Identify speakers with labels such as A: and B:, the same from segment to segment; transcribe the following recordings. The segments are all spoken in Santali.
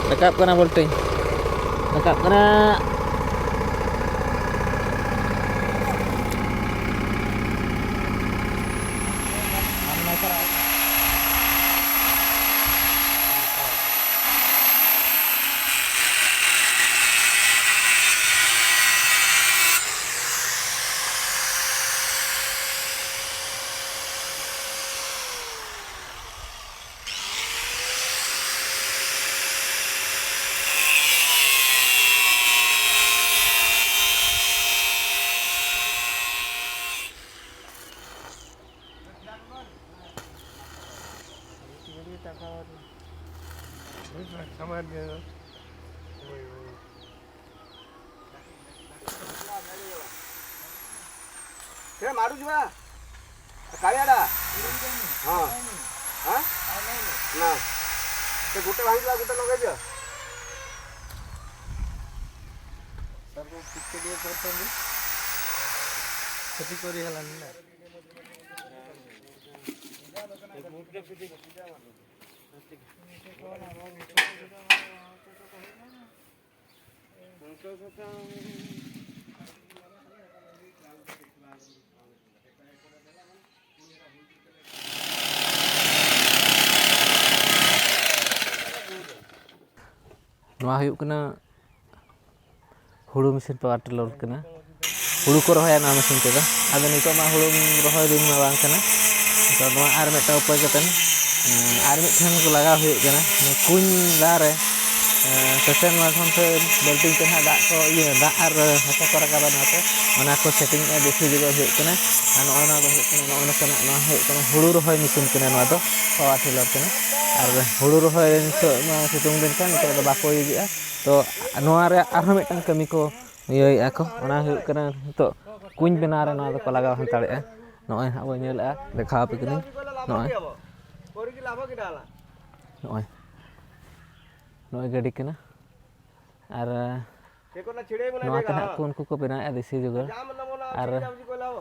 A: Rakap kena bolting. Rakap kena.
B: Kira maru juga. Kali ada. Hah. Hah? Nah. Ke गुटे भांगला गुटे लगे जो. सर को कितने दिए करते हैं? खेती करी हलन ना. एक मूड के फिटी
A: Nua huyuk kena hulu mesin power tiller kena hulu ko rohoy na mesin te da ado nito ma hulu rohoy din ma bang kena to nua ar meta upay katen ar mit than ko laga huyuk kena kuñ dare sesen ma thon te belting te ha da ko iya da ar hasa ko rakaban ate ona ko setting e desi juga huyuk kena ano ona ko huyuk kena ona kena no huyuk kena hulu rohoy mesin kena nua do power tiller kena ar hulu rohoy nito ma situng din kan nito da bako iya to nua re arho mitang kami ko iya ako ona huyuk kena nito kuñ benare nua do ko laga hantare e noy ha bo nyel a dekha pe kini noy noy noy gadi kena ar noa tena kun ku ko bena e desi juga ar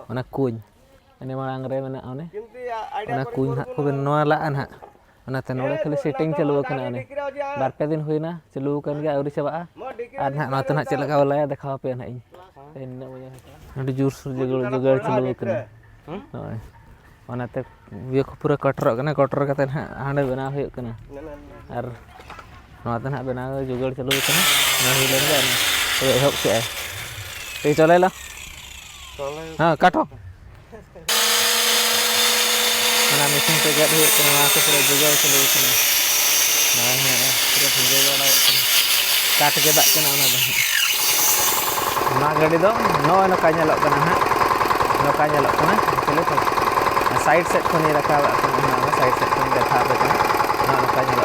A: ona kuñ ane marang re mena one ona kuñ ha ko ben noa la an ha ona te node khali setting chalu kana one bar pe din huina chalu kan ge auri chaba ar na noa tena chela ka wala dekha pe na in enne boya nodi jur sur jugal chalu kana noy ona te ye ko pura kotor kate ha hande bena huyuk kana ar noa te na bena jugal chalu kana na hilen ga to ehok se te chole la ha kato mana mesin te gad huyuk kana ko pura jugal chalu kana na ha pura thunge ga la kat ke dak kana ona da na gadi do no no ka nyalok kana ha no ka nyalok kana chale to side set को नहीं रखा हुआ है साइड सेट को देखा पे कना ना नका nyala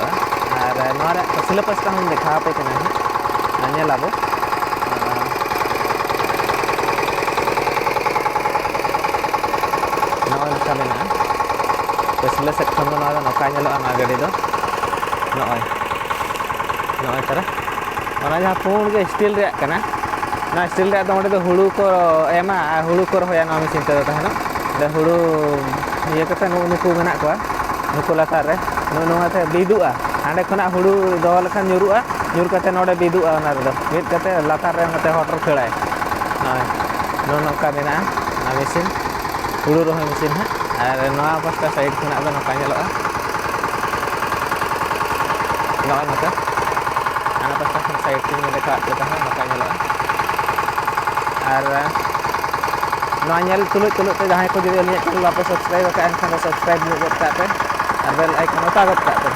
A: ar nora सिलेबस का हम देखा पे कना nanya labo no naka bena syllabus set को nora naka nyala ana gadi do noy tara ona jaha pun ge steel re kana na steel re do onde do hulu ko ema hulu ko roya na mesin te do tahana da hulu iya kata nuku menak ko nuku latar re no ate bidua hande khona hulu do lekhan nyurua nyur kate node bidua ona do mid kate latar re kate hotor khelai no noka mena na mesin hulu rohoy mesin ha ar noa pasta side khona do noka nyaloa noa noka ana pasta side khona dekat kata noka nyaloa ar noa nyel tulut te jahay ko jodi aliya channel ape subscribe ka enkhan subscribe ni got kaate ar bell icon ota got kaate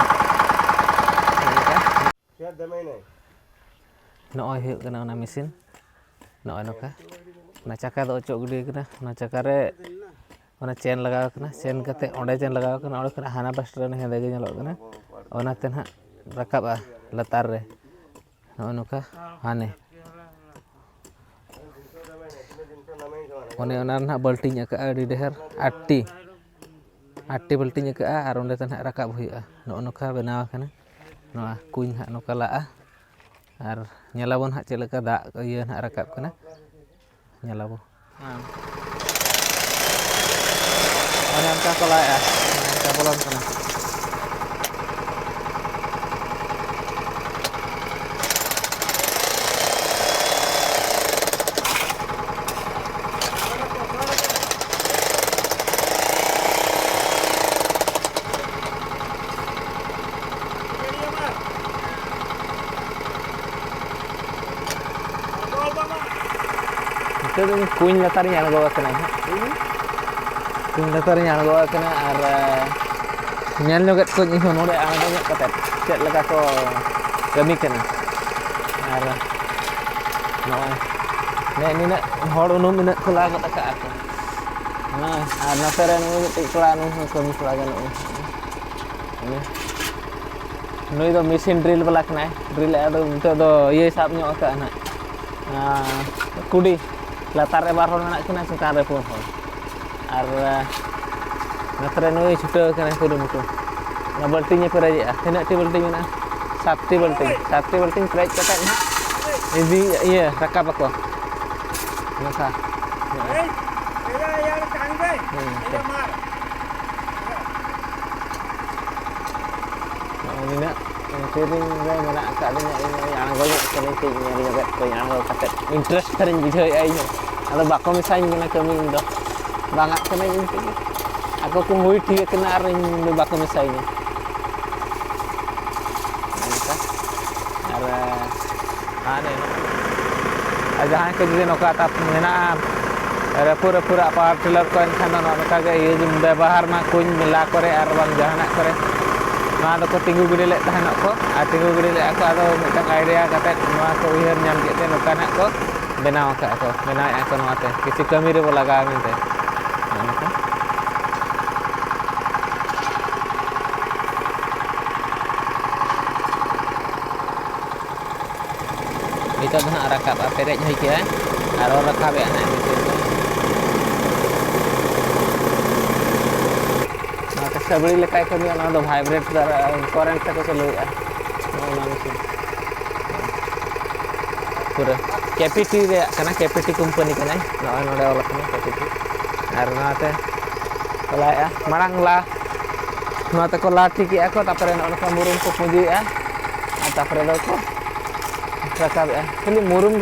B: क्या दमे नहीं
A: noy huyuk kana ona mesin noy noka na chaka do ochok gidi kana na chaka re ona chain lagaw kana chain kate onde chain lagaw kana onde kana hana pastra ne hede ge nyalok kana ona ten ha rakap a latar re noy noka hane one ona na balting aka adi deher atti balting aka ar onde tan rakap huyuga no noka benaw kana noa kuñ ha noka la ar nyalabon ha chelaka da ieu na rakap kana nyalabo one angka ko la angka bolon kana itu kuing latarnya aᱬgो kena kuing latarnya aᱬgो kena ar nyel nyugat ko ni node aᱬgो nyok katet cek leka ko kami kena ar noy ne ni nak hor unum ina kula ko taka ako nah ar na teren ni ikla nu kami kula gan ini nui do mesin drill bala kena drill ado untuk do ye sab nyok ka na kudi latar re bar hol nak kena sekarang pun hol ar natre nui chuta kena kudu mutu na baltingnya peraja tina ti balting na satu balting perej kata ni ini iya rakap aku masa ini nak sharing gai mana akak dia yang banyak kena tinggal ni kat ko yang kata interest karin bijai ai ni ada bako misalnya kena kami indo bangat kena ini aku kumui ठीक kena aring bako misalnya ada ane aja han ke jadi noka tap mena ada pura-pura apa trailer ko enkan noka ga ye jum ବ୍ୟବହାର ma kuñ mila kore ar bang jahana kore na do ko tinggu gede lek tahan ko tinggu gede lek aku ada mitang idea kata ma ko uher nyam kete noka nak ko benaw ka ko benaw ako no ate kisi kami re laga mente itu dah rakap perej hai kia aro rakap ya nak mesin nah kesabeli lekai kami ana do vibrate dar current ta ko selu ya na mesin pura KPT re kana KPT company kana no node ola kana KPT ar nate ola ya marang la nate ko la tiki ako tapare no ka murung ko puji ya tapare do ko rakap ya kali murung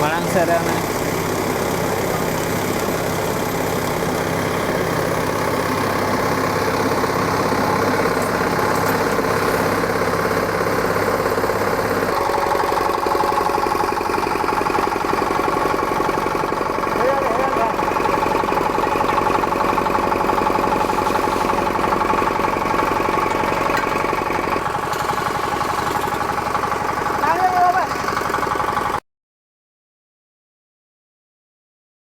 A: marang serana